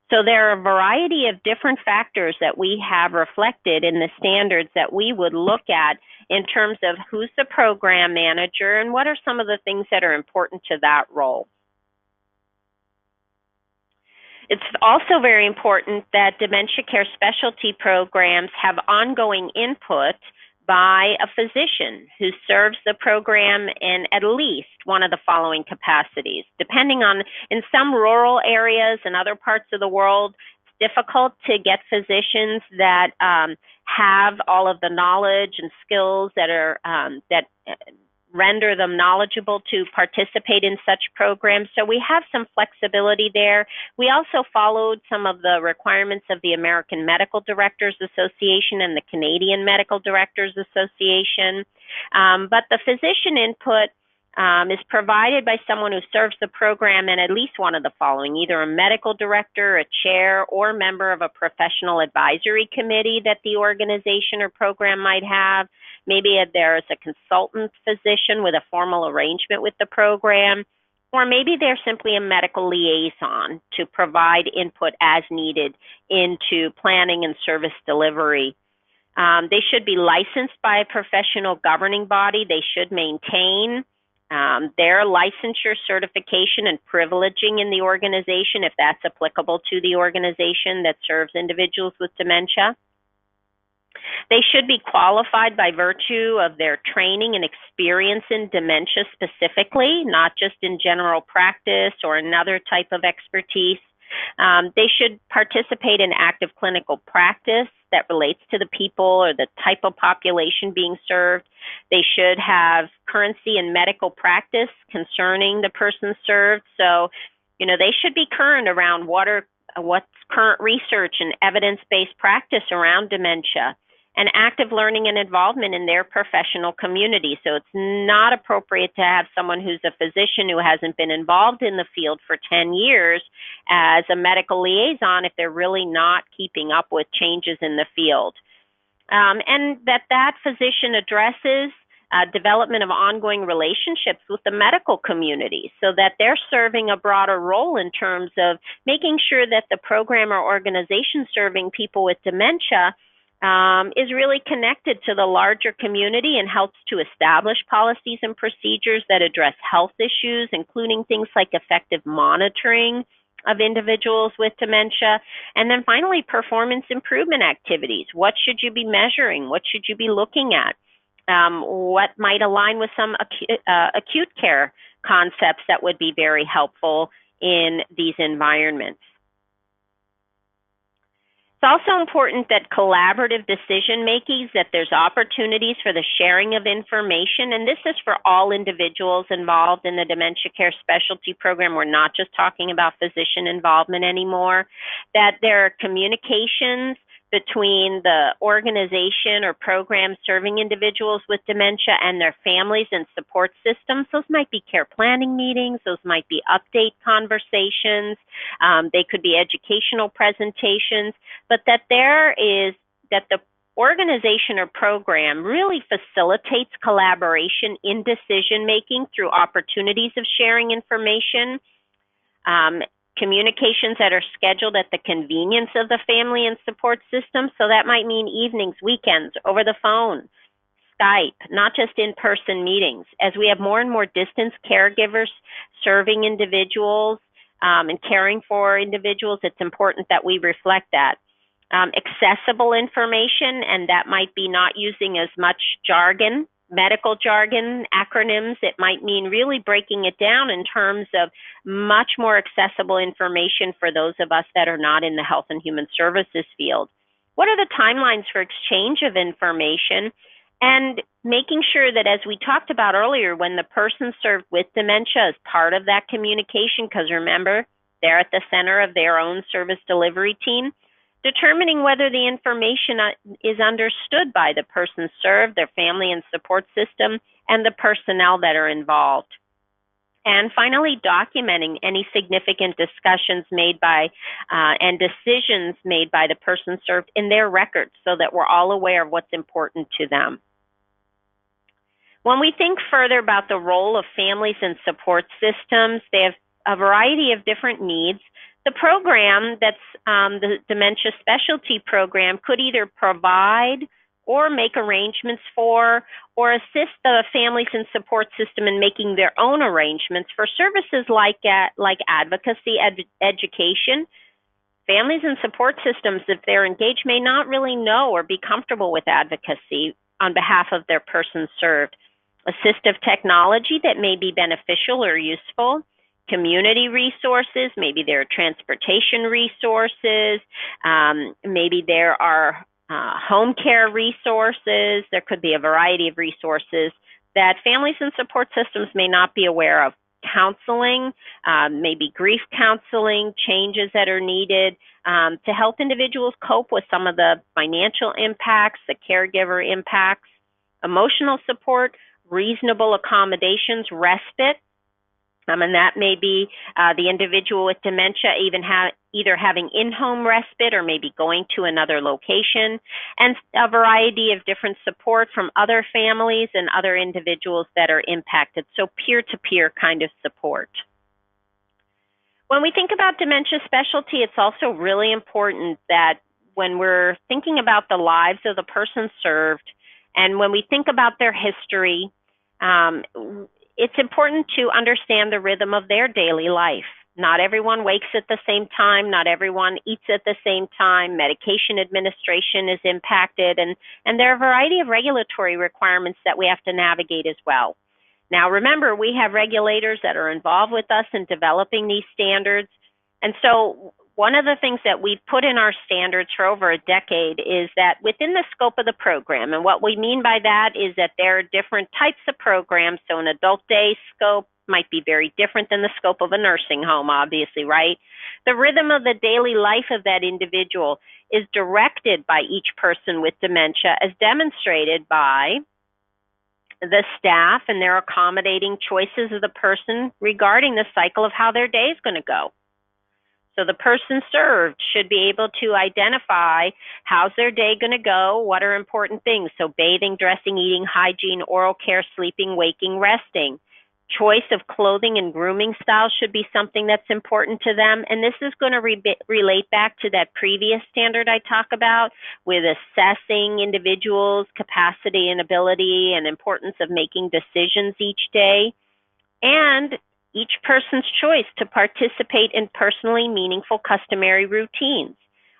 [SPEAKER 1] So there are a variety of different factors that we have reflected in the standards that we would look at in terms of who's the program manager and what are some of the things that are important to that role. It's also very important that dementia care specialty programs have ongoing input by a physician who serves the program in at least one of the following capacities. Depending on, in some rural areas and other parts of the world, it's difficult to get physicians that have all of the knowledge and skills that are that render them knowledgeable to participate in such programs. So we have some flexibility there. We also followed some of the requirements of the American Medical Directors Association and the Canadian Medical Directors Association. But the physician input is provided by someone who serves the program and at least one of the following, either a medical director, a chair, or member of a professional advisory committee that the organization or program might have. Maybe there is a consultant physician with a formal arrangement with the program, or maybe they're simply a medical liaison to provide input as needed into planning and service delivery. They should be licensed by a professional governing body. They should maintain their licensure, certification, and privileging in the organization, if that's applicable to the organization that serves individuals with dementia. They should be qualified by virtue of their training and experience in dementia specifically, not just in general practice or another type of expertise. They should participate in active clinical practice that relates to the people or the type of population being served. They should have currency in medical practice concerning the person served. So, they should be current around what's current research and evidence-based practice around dementia, and active learning and involvement in their professional community. So it's not appropriate to have someone who's a physician who hasn't been involved in the field for 10 years as a medical liaison if they're really not keeping up with changes in the field. And that physician addresses development of ongoing relationships with the medical community so that they're serving a broader role in terms of making sure that the program or organization serving people with dementia is really connected to the larger community and helps to establish policies and procedures that address health issues, including things like effective monitoring of individuals with dementia. And then finally, performance improvement activities. What should you be measuring? What should you be looking at? What might align with some acute care concepts that would be very helpful in these environments? It's also important that collaborative decision making, that there's opportunities for the sharing of information, and this is for all individuals involved in the dementia care specialty program. We're not just talking about physician involvement anymore, that there are communications between the organization or program serving individuals with dementia and their families and support systems. Those might be care planning meetings, those might be update conversations, they could be educational presentations, but that the organization or program really facilitates collaboration in decision making through opportunities of sharing information, communications that are scheduled at the convenience of the family and support system. So that might mean evenings, weekends, over the phone, Skype, not just in-person meetings. As we have more and more distance caregivers serving individuals and caring for individuals, it's important that we reflect that. Accessible information, and that might be not using as much jargon, medical jargon, acronyms. It might mean really breaking it down in terms of much more accessible information for those of us that are not in the health and human services field. What are the timelines for exchange of information? And making sure that, as we talked about earlier, when the person served with dementia is part of that communication, because remember, they're at the center of their own service delivery team, determining whether the information is understood by the person served, their family and support system, and the personnel that are involved. And finally, documenting any significant discussions made by and decisions made by the person served in their records so that we're all aware of what's important to them. When we think further about the role of families and support systems, they have a variety of different needs. The program that's the dementia specialty program could either provide or make arrangements for or assist the families and support system in making their own arrangements for services like advocacy, education. Families and support systems, if they're engaged, may not really know or be comfortable with advocacy on behalf of their person served. Assistive technology that may be beneficial or useful. Community resources, maybe there are transportation resources, maybe there are home care resources. There could be a variety of resources that families and support systems may not be aware of. Counseling, maybe grief counseling, changes that are needed to help individuals cope with some of the financial impacts, the caregiver impacts, emotional support, reasonable accommodations, respite. And that may be the individual with dementia either having in-home respite or maybe going to another location, and a variety of different support from other families and other individuals that are impacted, so peer-to-peer kind of support. When we think about dementia specialty, it's also really important that when we're thinking about the lives of the person served and when we think about their history, it's important to understand the rhythm of their daily life. Not everyone wakes at the same time. Not everyone eats at the same time. Medication administration is impacted, and there are a variety of regulatory requirements that we have to navigate as well. Now, remember, we have regulators that are involved with us in developing these standards, and so one of the things that we've put in our standards for over a decade is that within the scope of the program, and what we mean by that is that there are different types of programs. So an adult day scope might be very different than the scope of a nursing home, obviously, right? The rhythm of the daily life of that individual is directed by each person with dementia, as demonstrated by the staff and their accommodating choices of the person regarding the cycle of how their day is going to go. So the person served should be able to identify how's their day going to go, what are important things. So bathing, dressing, eating, hygiene, oral care, sleeping, waking, resting. Choice of clothing and grooming styles should be something that's important to them. And this is going to relate back to that previous standard I talk about with assessing individuals' capacity and ability and importance of making decisions each day. And each person's choice to participate in personally meaningful customary routines.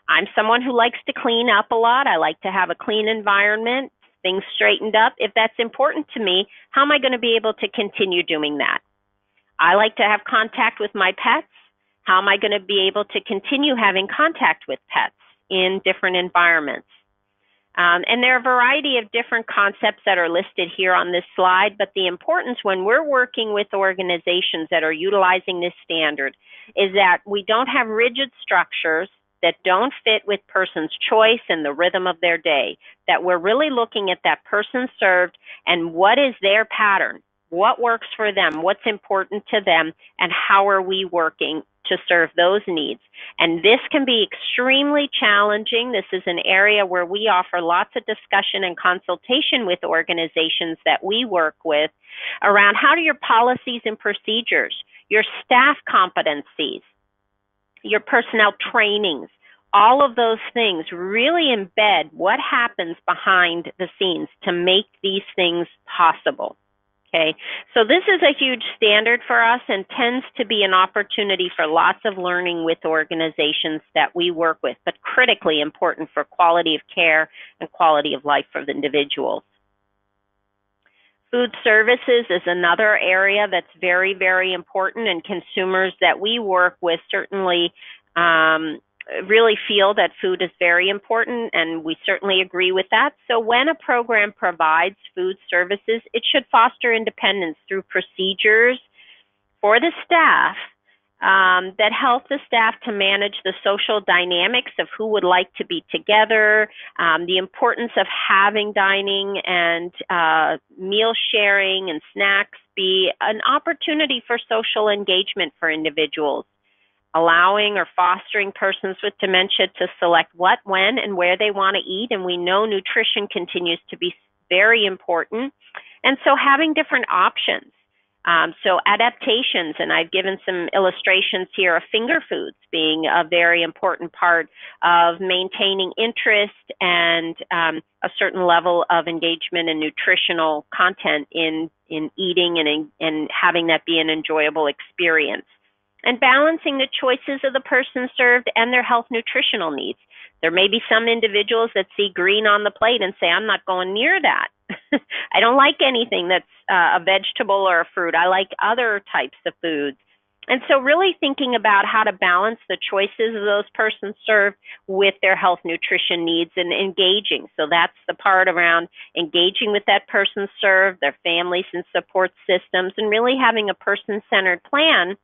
[SPEAKER 1] I'm someone who likes to clean up a lot. I like to have a clean environment, things straightened up. If that's important to me, how am I going to be able to continue doing that? I like to have contact with my pets. How am I going to be able to continue having contact with pets in different environments? And there are a variety of different concepts that are listed here on this slide, but the importance when we're working with organizations that are utilizing this standard is that we don't have rigid structures that don't fit with person's choice and the rhythm of their day, that we're really looking at that person served and what is their pattern, what works for them, what's important to them, and how are we working to serve those needs. And this can be extremely challenging. This is an area where we offer lots of discussion and consultation with organizations that we work with around how do your policies and procedures, your staff competencies, your personnel trainings, all of those things really embed what happens behind the scenes to make these things possible. Okay, so this is a huge standard for us and tends to be an opportunity for lots of learning with organizations that we work with, but critically important for quality of care and quality of life for the individuals. Food services is another area that's very, very important, and consumers that we work with certainly really feel that food is very important, and we certainly agree with that. So when a program provides food services, it should foster independence through procedures for the staff that help the staff to manage the social dynamics of who would like to be together, the importance of having dining and meal sharing and snacks be an opportunity for social engagement for individuals, allowing or fostering persons with dementia to select what, when, and where they want to eat. And we know nutrition continues to be very important. And so having different options. So adaptations, and I've given some illustrations here of finger foods being a very important part of maintaining interest and a certain level of engagement and nutritional content in eating and having that be an enjoyable experience. And balancing the choices of the person served and their health nutritional needs. There may be some individuals that see green on the plate and say, I'm not going near that. I don't like anything that's a vegetable or a fruit. I like other types of foods. And so really thinking about how to balance the choices of those persons served with their health nutrition needs and engaging. So that's the part around engaging with that person served, their families and support systems, and really having a person-centered plan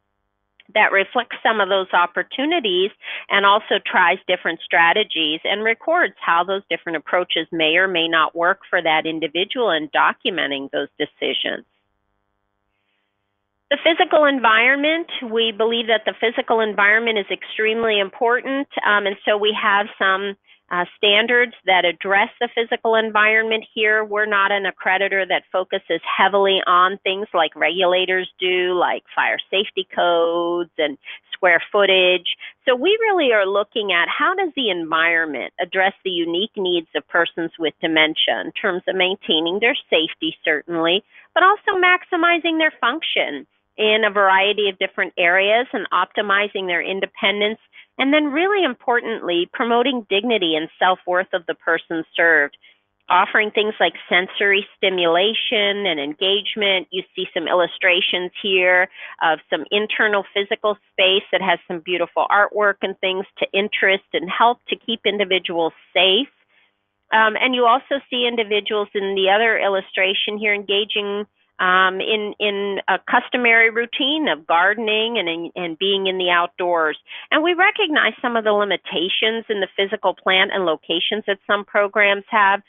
[SPEAKER 1] that reflects some of those opportunities and also tries different strategies and records how those different approaches may or may not work for that individual and documenting those decisions. The physical environment, we believe that the physical environment is extremely important, and so we have some standards that address the physical environment here. We're not an accreditor that focuses heavily on things like regulators do, like fire safety codes and square footage. So we really are looking at how does the environment address the unique needs of persons with dementia in terms of maintaining their safety, certainly, but also maximizing their function in a variety of different areas and optimizing their independence, and then really importantly, promoting dignity and self-worth of the person served, offering things like sensory stimulation and engagement. You see some illustrations here of some internal physical space that has some beautiful artwork and things to interest and help to keep individuals safe. And you also see individuals in the other illustration here engaging in a customary routine of gardening and being in the outdoors. And we recognize some of the limitations in the physical plant and locations that some programs have,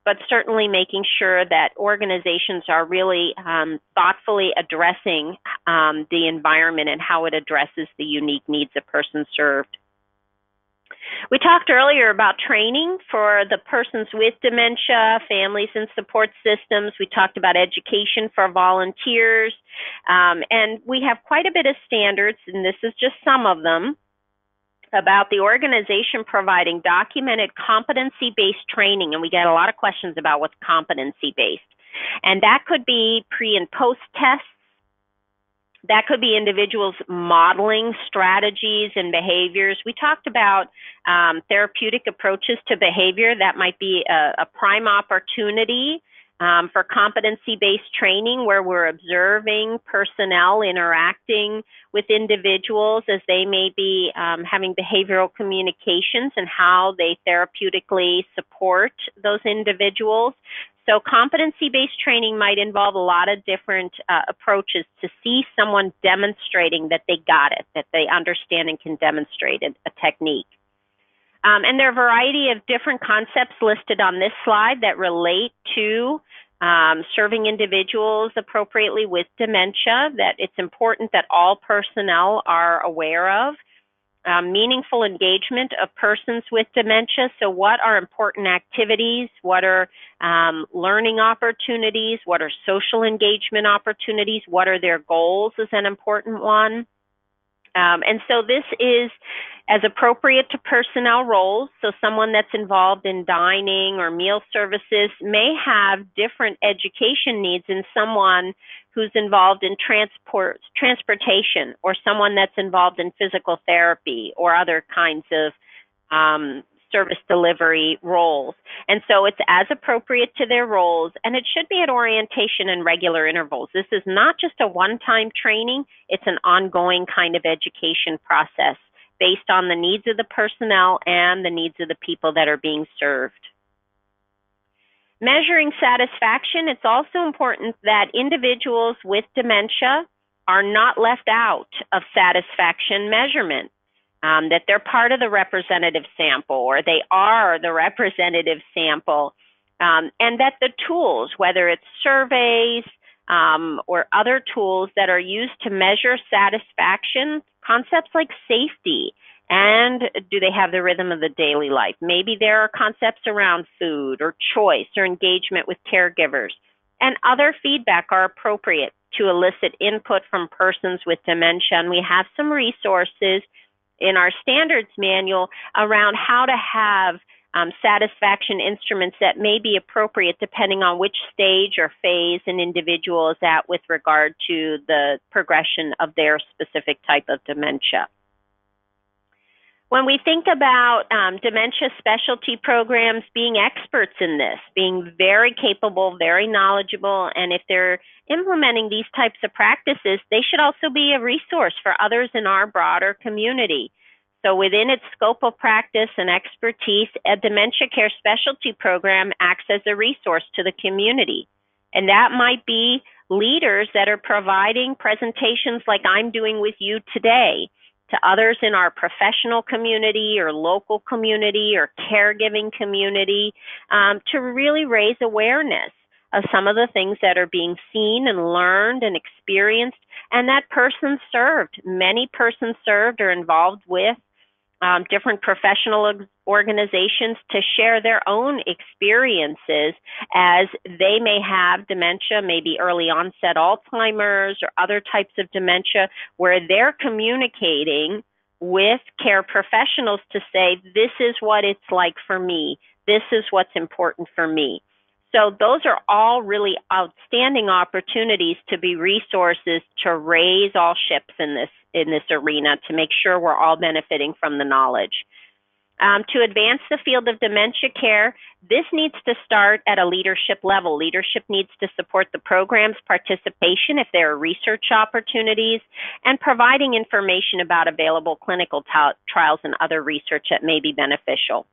[SPEAKER 1] but certainly making sure that organizations are really thoughtfully addressing the environment and how it addresses the unique needs of persons served. We talked earlier about training for the persons with dementia, families and support systems. We talked about education for volunteers, and we have quite a bit of standards, and this is just some of them, about the organization providing documented competency-based training, and we get a lot of questions about what's competency-based. And that could be pre- and post-tests. That could be individuals modeling strategies and behaviors. We talked about therapeutic approaches to behavior. That might be a prime opportunity for competency-based training, where we're observing personnel interacting with individuals as they may be having behavioral communications and how they therapeutically support those individuals. So competency-based training might involve a lot of different approaches to see someone demonstrating that they got it, that they understand and can demonstrate a technique. And there are a variety of different concepts listed on this slide that relate to serving individuals appropriately with dementia, that it's important that all personnel are aware of. Meaningful engagement of persons with dementia. So what are important activities? What are learning opportunities? What are social engagement opportunities? What are their goals is an important one. And so this is as appropriate to personnel roles. So someone that's involved in dining or meal services may have different education needs than someone who's involved in transportation, or someone that's involved in physical therapy or other kinds of service delivery roles. And so it's as appropriate to their roles, and it should be at orientation and regular intervals. This is not just a one-time training, it's an ongoing kind of education process based on the needs of the personnel and the needs of the people that are being served. Measuring satisfaction, it's also important that individuals with dementia are not left out of satisfaction measurement, that they're part of the representative sample, or they are the representative sample, and that the tools, whether it's surveys or other tools that are used to measure satisfaction, concepts like safety, and do they have the rhythm of the daily life? Maybe there are concepts around food or choice or engagement with caregivers. And other feedback are appropriate to elicit input from persons with dementia. And we have some resources in our standards manual around how to have satisfaction instruments that may be appropriate depending on which stage or phase an individual is at with regard to the progression of their specific type of dementia. When we think about dementia specialty programs, being experts in this, being very capable, very knowledgeable, and if they're implementing these types of practices, they should also be a resource for others in our broader community. So within its scope of practice and expertise, a dementia care specialty program acts as a resource to the community. And that might be leaders that are providing presentations like I'm doing with you today to others in our professional community or local community or caregiving community, to really raise awareness of some of the things that are being seen and learned and experienced, and that person served. Many persons served or involved with different professional organizations to share their own experiences as they may have dementia, maybe early onset Alzheimer's or other types of dementia, where they're communicating with care professionals to say, this is what it's like for me. This is what's important for me. So those are all really outstanding opportunities to be resources to raise all ships in this arena, to make sure we're all benefiting from the knowledge. To advance the field of dementia care, this needs to start at a leadership level. Leadership needs to support the program's participation if there are research opportunities, and providing information about available clinical trials and other research that may be beneficial.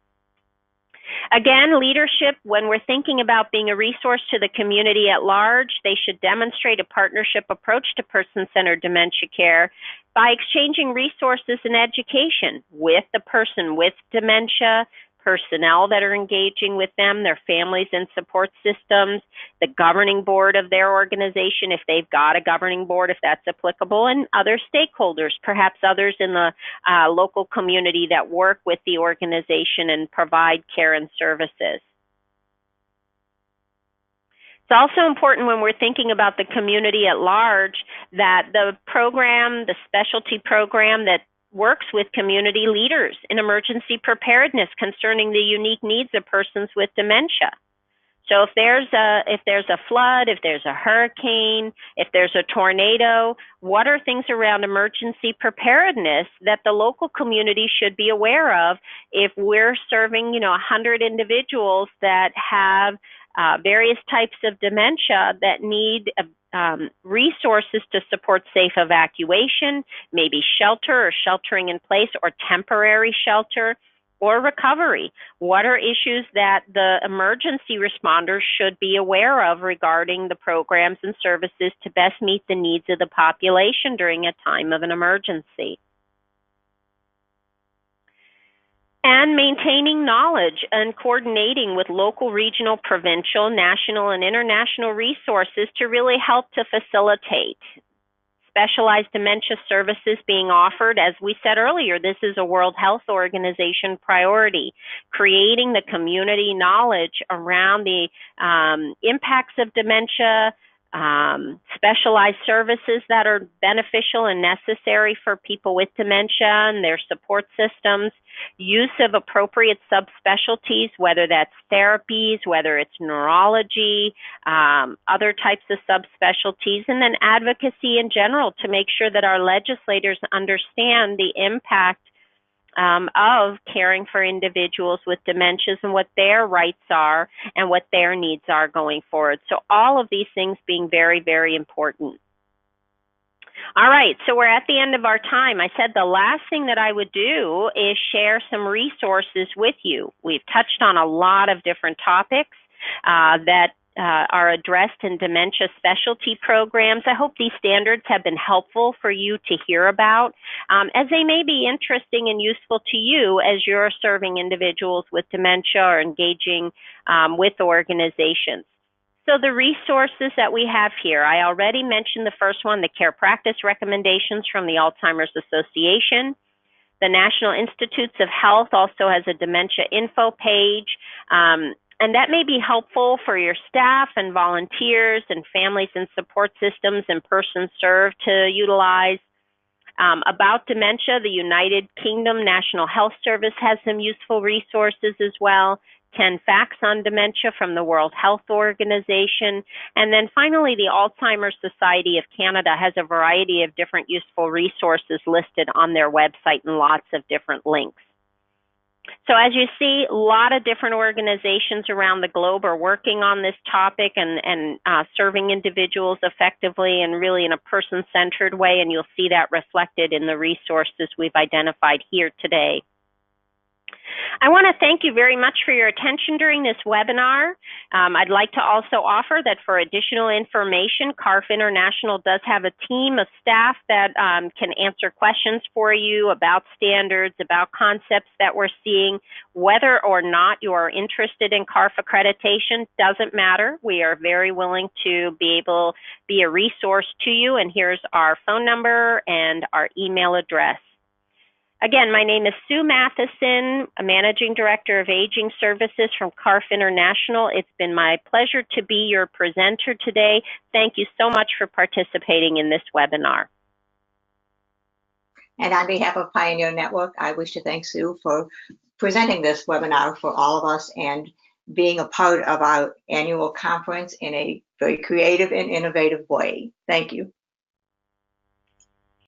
[SPEAKER 1] Again, leadership, when we're thinking about being a resource to the community at large, they should demonstrate a partnership approach to person-centered dementia care by exchanging resources and education with the person with dementia, personnel that are engaging with them, their families and support systems, the governing board of their organization, if they've got a governing board, if that's applicable, and other stakeholders, perhaps others in the local community that work with the organization and provide care and services. It's also important when we're thinking about the community at large that the program, the specialty program that works with community leaders in emergency preparedness concerning the unique needs of persons with dementia. So if there's a flood, if there's a hurricane, if there's a tornado, what are things around emergency preparedness that the local community should be aware of if we're serving, 100 individuals that have various types of dementia that need resources to support safe evacuation, maybe shelter or sheltering in place or temporary shelter or recovery? What are issues that the emergency responders should be aware of regarding the programs and services to best meet the needs of the population during a time of an emergency? And maintaining knowledge and coordinating with local, regional, provincial, national, and international resources to really help to facilitate specialized dementia services being offered. As we said earlier, this is a World Health Organization priority, creating the community knowledge around the impacts of dementia, specialized services that are beneficial and necessary for people with dementia and their support systems, use of appropriate subspecialties, whether that's therapies, whether it's neurology, other types of subspecialties, and then advocacy in general to make sure that our legislators understand the impact of caring for individuals with dementias and what their rights are and what their needs are going forward. So all of these things being very, very important. All right, so we're at the end of our time. I said the last thing that I would do is share some resources with you. We've touched on a lot of different topics that are addressed in dementia specialty programs. I hope these standards have been helpful for you to hear about, as they may be interesting and useful to you as you're serving individuals with dementia or engaging with organizations. So the resources that we have here, I already mentioned the first one, the care practice recommendations from the Alzheimer's Association. The National Institutes of Health also has a dementia info page. And that may be helpful for your staff and volunteers and families and support systems and persons served to utilize. About dementia, the United Kingdom National Health Service has some useful resources as well. 10 facts on dementia from the World Health Organization. And then finally, the Alzheimer's Society of Canada has a variety of different useful resources listed on their website and lots of different links. So as you see, a lot of different organizations around the globe are working on this topic and serving individuals effectively and really in a person-centered way, and you'll see that reflected in the resources we've identified here today. I want to thank you very much for your attention during this webinar. I'd like to also offer that for additional information, CARF International does have a team of staff that can answer questions for you about standards, about concepts that we're seeing. Whether or not you are interested in CARF accreditation doesn't matter. We are very willing to be a resource to you, and here's our phone number and our email address. Again, my name is Sue Matheson, a Managing Director of Aging Services from CARF International. It's been my pleasure to be your presenter today. Thank you so much for participating in this webinar.
[SPEAKER 2] And on behalf of Pioneer Network, I wish to thank Sue for presenting this webinar for all of us and being a part of our annual conference in a very creative and innovative way. Thank you.